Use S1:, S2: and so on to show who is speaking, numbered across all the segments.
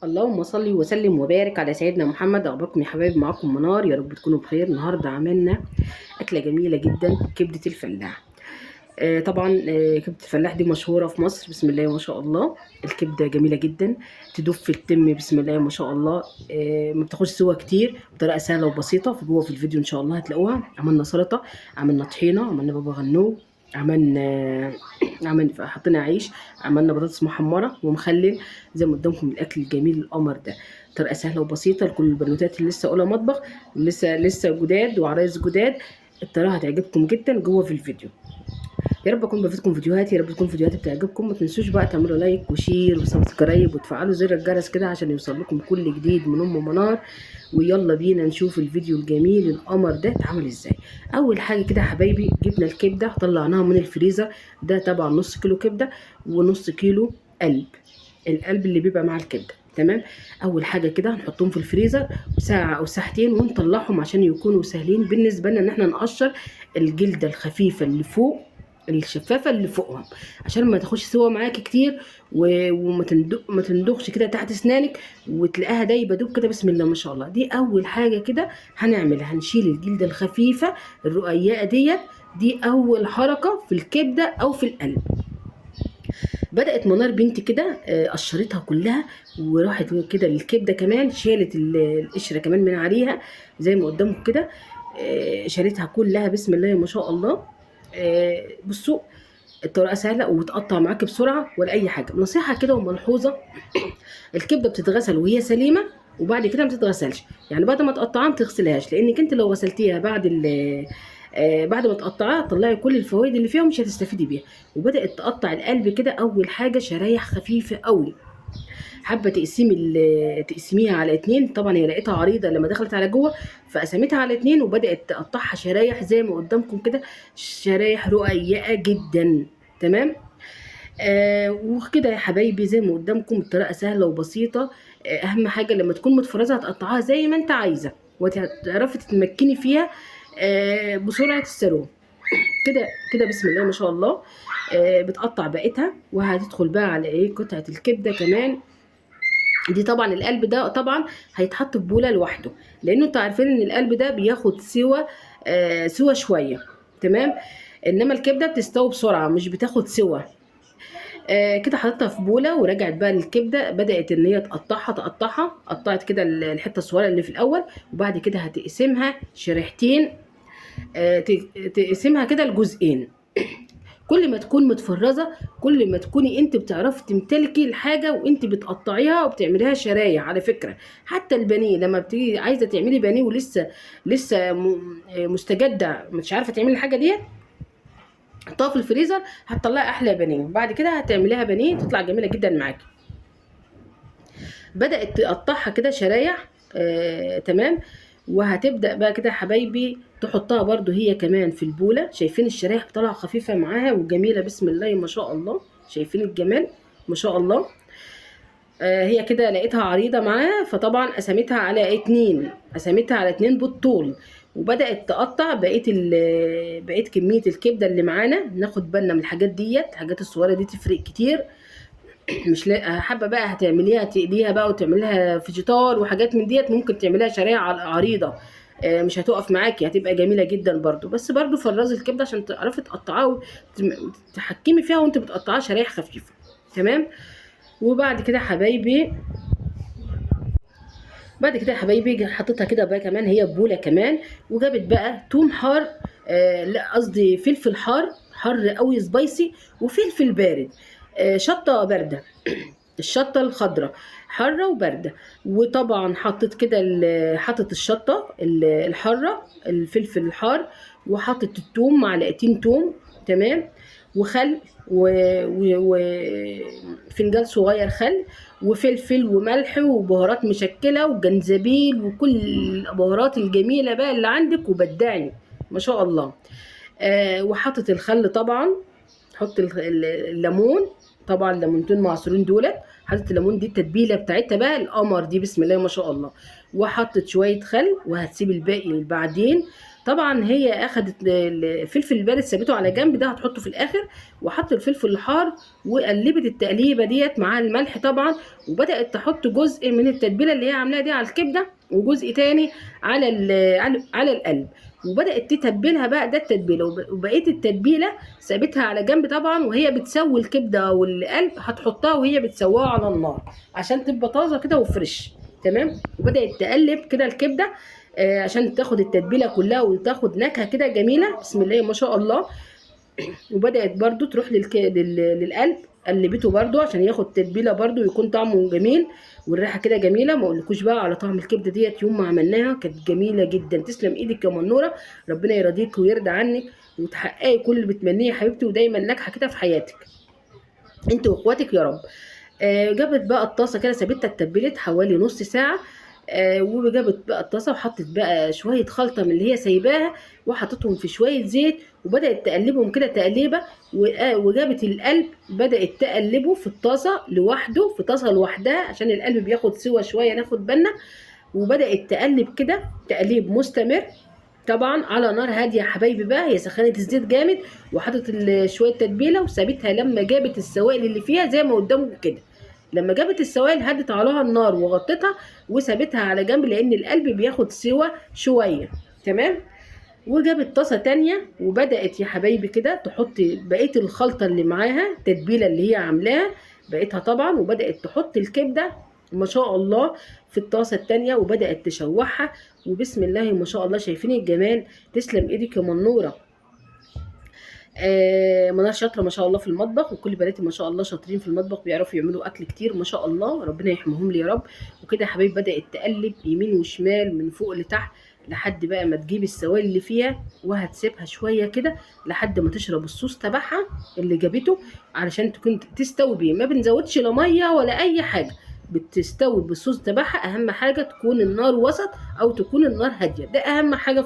S1: اللهم صل وسلم وبارك على سيدنا محمد. اخباركم يا حبايبي؟ معاكم منار، يا رب تكونوا بخير. النهارده عملنا اكله جميله جدا، كبده الفلاح. طبعا كبده الفلاح دي مشهوره في مصر، بسم الله ما شاء الله. الكبده جميله جدا، تدوب في التم بسم الله ما شاء الله. ما بتاخدش سوا كتير، بطريقه سهله وبسيطه. في جوه في الفيديو ان شاء الله هتلاقوها. عملنا سلطه، عملنا طحينه، عملنا بابا غنوج، عملنا حطينا عيش، عملنا بطاطس محمره ومخلل. زي ما قدامكم الاكل الجميل القمر ده، طريقه سهله وبسيطه لكل البنوتات اللي لسه اولى مطبخ، لسه جداد وعرايس جداد. الطريقه هتعجبكم جدا جوه في الفيديو. يا رب اكون بفيدكم فيديوهاتي، يا رب تكون فيديوهاتي بتعجبكم. ما تنسوش بقى تعملوا لايك وشير وسبسكرايب وتفعلوا زر الجرس كده عشان يوصل لكم كل جديد من ام منار. ويلا بينا نشوف الفيديو الجميل القمر ده اتعمل ازاي. اول حاجه كده يا حبايبي، جبنا الكبده طلعناها من الفريزر. ده طبعا نص كيلو كبده ونص كيلو قلب، القلب اللي بيبقى مع الكبده. تمام. اول حاجه كده هنحطهم في الفريزر ساعه او ساعتين ونطلعهم عشان يكونوا سهلين بالنسبه لنا ان احنا نقشر الجلده الخفيفه اللي فوق، الشفافه اللي فوقهم، عشان ما تاخدش سوا معاكي كتير ما تندخش كده تحت اسنانك وتلاقيها دايبه دوب كده. بسم الله ما شاء الله. دي اول حاجه كده هنعملها، هنشيل الجلده الخفيفه الرقيقه ديت. دي اول حركه في الكبده او في القلب. بدأت منار بنتي كده قشرتها كلها وراحت كده للكبده كمان، شالت القشره كمان من عليها زي ما قدامكم كده. شالتها كلها بسم الله ما شاء الله. بصوا، الطريقه سهله وبتقطع معاك بسرعه ولا اي حاجه. نصيحه كده وملحوظه، الكبده بتتغسل وهي سليمه وبعد كده ما تتغسلش. يعني بعد ما تقطعها ما تغسلهاش، لانك انت لو غسلتيها بعد ما تقطعها تطلعي كل الفوائد اللي فيها ومش هتستفيدي بيها. وبدات تقطع القلب كده. اول حاجه شرايح خفيفه قوي، حابه تقسميها على اتنين. طبعا هي لقيتها عريضه لما دخلت على جوه، فقسمتها على اتنين وبدات تقطعها شرايح زي ما قدامكم كده، شرايح رقيقه جدا. تمام. وكده يا حبايبي زي ما قدامكم، الطريقه سهله وبسيطه. اهم حاجه لما تكون متفرزه هتقطعها زي ما انت عايزه وتعرفي تتمكني فيها بسرعه السلوم. كده كده بسم الله ما شاء الله. بتقطع بقيتها وهتدخل بقى على ايه، قطعه الكبده كمان. دي طبعا القلب ده طبعا هيتحط في بوله لوحده، لانه انتوا عارفين ان القلب ده بياخد سوا شويه. تمام. انما الكبده بتستوي بسرعه، مش بتاخد سوا. كده حطيتها في بوله ورجعت بقى للكبده. بدات ان هي تقطعها قطعت كده الحته الصغيره اللي في الاول، وبعد كده هتقسمها شريحتين. تقسمها كده لجزئين. كل ما تكون متفرزه كل ما تكوني انت بتعرفي تمتلكي الحاجه وانت بتقطعيها وبتعمليها شرايح. على فكره حتى البانيه لما بتيجي عايزه تعملي بانيه لسه مستجده، مش عارفه تعملي الحاجه دي، حطها في الفريزر هتطلعي احلى بانيه. بعد كده هتعمليها بانيه تطلع جميله جدا معاكي. بدات تقطعها كده شرايح. تمام. وهتبدا بقى كده يا حبايبي تحطها برده هي كمان في البوله. شايفين الشرايح طالعه خفيفه معاها وجميله بسم الله ما شاء الله. شايفين الجمال ما شاء الله. هي كده لقيتها عريضه معاها، فطبعا قسمتها على اتنين بالطول. وبدات تقطع بقيه كميه الكبده اللي معانا. ناخد بالنا من الحاجات ديت، الحاجات الصغيره دي تفرق كتير. مش حابه بقى هتعمليها تقليها بقى وتعمليها فيجيتار وحاجات من ديت، ممكن تعمليها شرايح عريضه. مش هتقف معاكي، هتبقى جميله جدا برضو. بس برضو فرزي الكبده عشان تعرفي تقطعيها وتتحكمي فيها وانت بتقطعيها شرايح خفيفه. تمام. وبعد كده حبايبي بعد كده يا حبايبي حطيتها كده بقى كمان هي بوله كمان. وجابت بقى توم حار، لا قصدي فلفل حار قوي سبايسي، وفلفل بارد، شطه بارده. الشطه الخضراء حاره وبارده. وطبعا حطت الشطه الحاره، الفلفل الحار، وحطت الثوم معلقتين ثوم. تمام. وخل وفنجان صغير خل وفلفل وملح وبهارات مشكله وجنزبيل وكل البهارات الجميله بقى اللي عندك وبدعي ما شاء الله. وحطت الخل طبعا. حط الليمون، طبعا ليمونتين معصورين دولت. حطت الليمون دي التتبيله بتاعتها بقى القمر دي بسم الله ما شاء الله. وحطت شويه خل وهتسيب الباقي بعدين. طبعا هي اخدت الفلفل البارد سابته على جنب، ده هتحطه في الاخر، وحط الفلفل الحار وقلبت التقليبه ديت مع الملح طبعا، وبدات تحط جزء من التتبيله اللي هي عاملاها دي على الكبده، وجزء تاني على على القلب، وبدات تتبلها بقى، ده التتبيله، وبقيه التتبيله سابتها على جنب طبعا، وهي بتسوي الكبده والقلب هتحطها وهي بتسويها على النار عشان تبقى طازه كده وفريش. تمام. وبدات تقلب كده الكبده عشان تاخد التتبيله كلها وتاخد نكهه كده جميله، بسم الله ما شاء الله. وبدات برضو تروح للقلب، قلبته برضو عشان ياخد تتبيله برضو يكون طعمه جميل والريحه كده جميله. ما اقولكوش بقى على طعم الكبده ديت، يوم ما عملناها كانت جميله جدا. تسلم ايدك يا منوره، ربنا يرضيك ويرضى عنك وتحققي كل اللي بتمنيه يا حبيبتي، ودايما ناجحه كده في حياتك انت واخواتك يا رب. جابت بقى الطاسه كده، سابتها اتبلت حوالي نص ساعه. وجابت بقى الطاسه وحطت بقى شويه خلطه من اللي هي سايباها، وحطتهم في شويه زيت، وبدات تقلبهم كده تقليبه. وجابت القلب، بدات تقلبه في الطاسه لوحده، في طاسه لوحدها عشان القلب بياخد سوا شويه ناخد بالنا. وبدات تقلب كده تقليب مستمر طبعا على نار هاديه يا حبايبي. بقى هي سخنت الزيت جامد وحطت شويه تتبيله وسابتها لما جابت السوائل اللي فيها زي ما قدامكم كده. لما جابت السوائل هدت عليها النار وغطتها وسابتها على جنب، لان القلب بياخد سوا شويه. تمام. وجابت طاسه تانية وبدات يا حبايبي كده تحط بقيه الخلطه اللي معاها، التتبيله اللي هي عاملاها بقيتها طبعا، وبدات تحط الكبده ما شاء الله في الطاسه التانية وبدات تشوحها. وبسم الله ما شاء الله، شايفين الجمال؟ تسلم ايدك يا منوره. منار شاطره ما شاء الله في المطبخ، وكل بناتي ما شاء الله شاطرين في المطبخ، بيعرفوا يعملوا اكل كتير ما شاء الله، ربنا يحميهم لي يا رب. وكده يا حبايبي بدات تقلب يمين وشمال من فوق لتحت لحد بقى ما تجيب السوائل اللي فيها، وهتسيبها شويه كده لحد ما تشرب الصوص تبعها اللي جابته، علشان تكون تستوي بيه. ما بنزودش لا ميه ولا اي حاجه، بتستوي بالصوص تبعها. اهم حاجه تكون النار وسط او تكون النار هاديه، ده اهم حاجه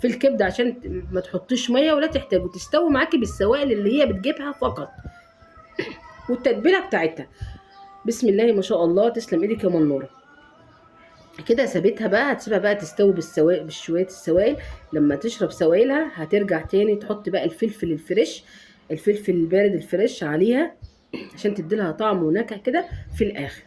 S1: في الكبده، عشان ما تحطيش ميه ولا تحتاجوا، تستوي معاكي بالسوائل اللي هي بتجيبها فقط والتتبيله بتاعتها. بسم الله ما شاء الله، تسلم ايدك يا منوره. كده سابتها بقى، هتسيبها بقى تستوي بالسوائل بشويه السوائل. لما تشرب سوائلها هترجع تاني تحط بقى الفلفل الفريش، الفلفل البارد الفريش عليها عشان تديلها طعم ونكهه كده في الاخر.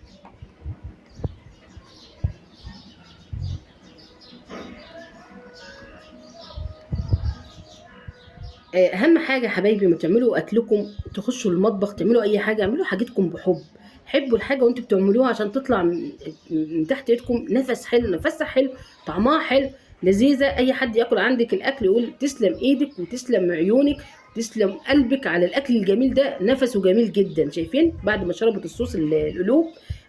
S1: اهم حاجه حبايبي ما تعملوا اكلكم تخشوا المطبخ تعملوا اي حاجه، اعملوا حاجتكم بحب، حبوا الحاجه وانتوا بتعملوها عشان تطلع من تحت ايدكم نفس حلو، نفسها حلو، طعمها حلو، لذيذه. اي حد ياكل عندك الاكل يقول تسلم ايدك وتسلم عيونك وتسلم قلبك على الاكل الجميل ده، نفسه جميل جدا. شايفين بعد ما شربت الصوص القلوب،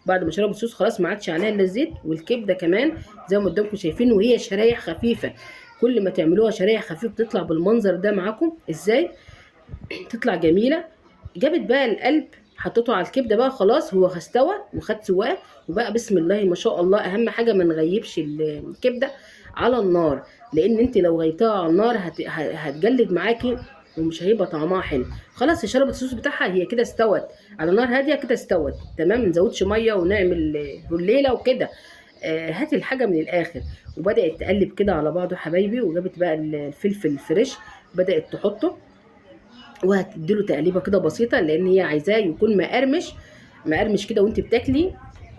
S1: بعد ما شربت الصوص خلاص ما عادش عليها الا الزيت، والكبده كمان زي ما قدامكم شايفين وهي شرايح خفيفه. كل ما تعملوها شرايح خفيف تطلع بالمنظر ده معاكم ازاي، تطلع جميله. جابت بقى القلب حطيته على الكبده بقى، خلاص هو استوى وخد سواه وبقى بسم الله ما شاء الله. اهم حاجه ما نغيبش الكبده على النار، لان انت لو غيبتها على النار هتجلد معاكي ومش هيبقى طعمها حلو. خلاص هي شربت الصوص بتاعها، هي كده استوت على نار هاديه كده استوت تمام. ما نزودش ميه ونعمل هليله وكده. هات الحاجه من الاخر. وبدات تقلب كده على بعضه حبايبي، وجابت بقى الفلفل الفريش بدات تحطه، وهتديله تقليبه كده بسيطه لان هي عايزاه يكون مقرمش، مقرمش كده وانت بتاكلي.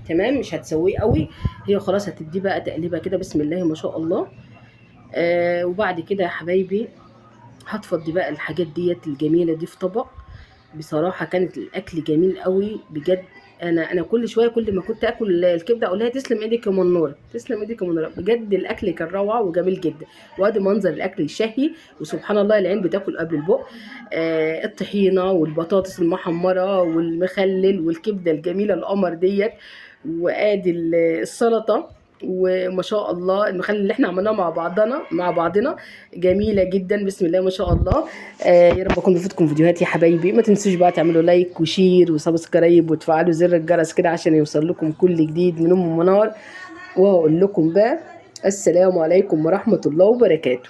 S1: تمام، مش هتسويه قوي. هي خلاص هتديه بقى تقليبه كده بسم الله ما شاء الله. وبعد كده يا حبايبي هتفضي بقى الحاجات ديت الجميله دي في طبق. بصراحه كانت الاكل جميل قوي بجد. انا كل شويه كل ما كنت اكل الكبده اقول لها تسلم ايدك يا منوره، تسلم ايدك يا منوره، بجد الاكل كان روعه وجميل جدا. وادي منظر الاكل الشهي، وسبحان الله العين بتاكل قبل البق. الطحينه والبطاطس المحمره والمخلل والكبده الجميله القمر ديت، وادي السلطه، وما شاء الله المخلل اللي احنا عملناه مع بعضنا جميله جدا بسم الله ما شاء الله. يا رب اكون بفيدكم فيديوهات يا حبايبي. ما تنسوش بقى تعملوا لايك وشير وسبسكرايب وتفعلوا زر الجرس كده عشان يوصل لكم كل جديد من ام منار. واقول لكم بقى السلام عليكم ورحمه الله وبركاته.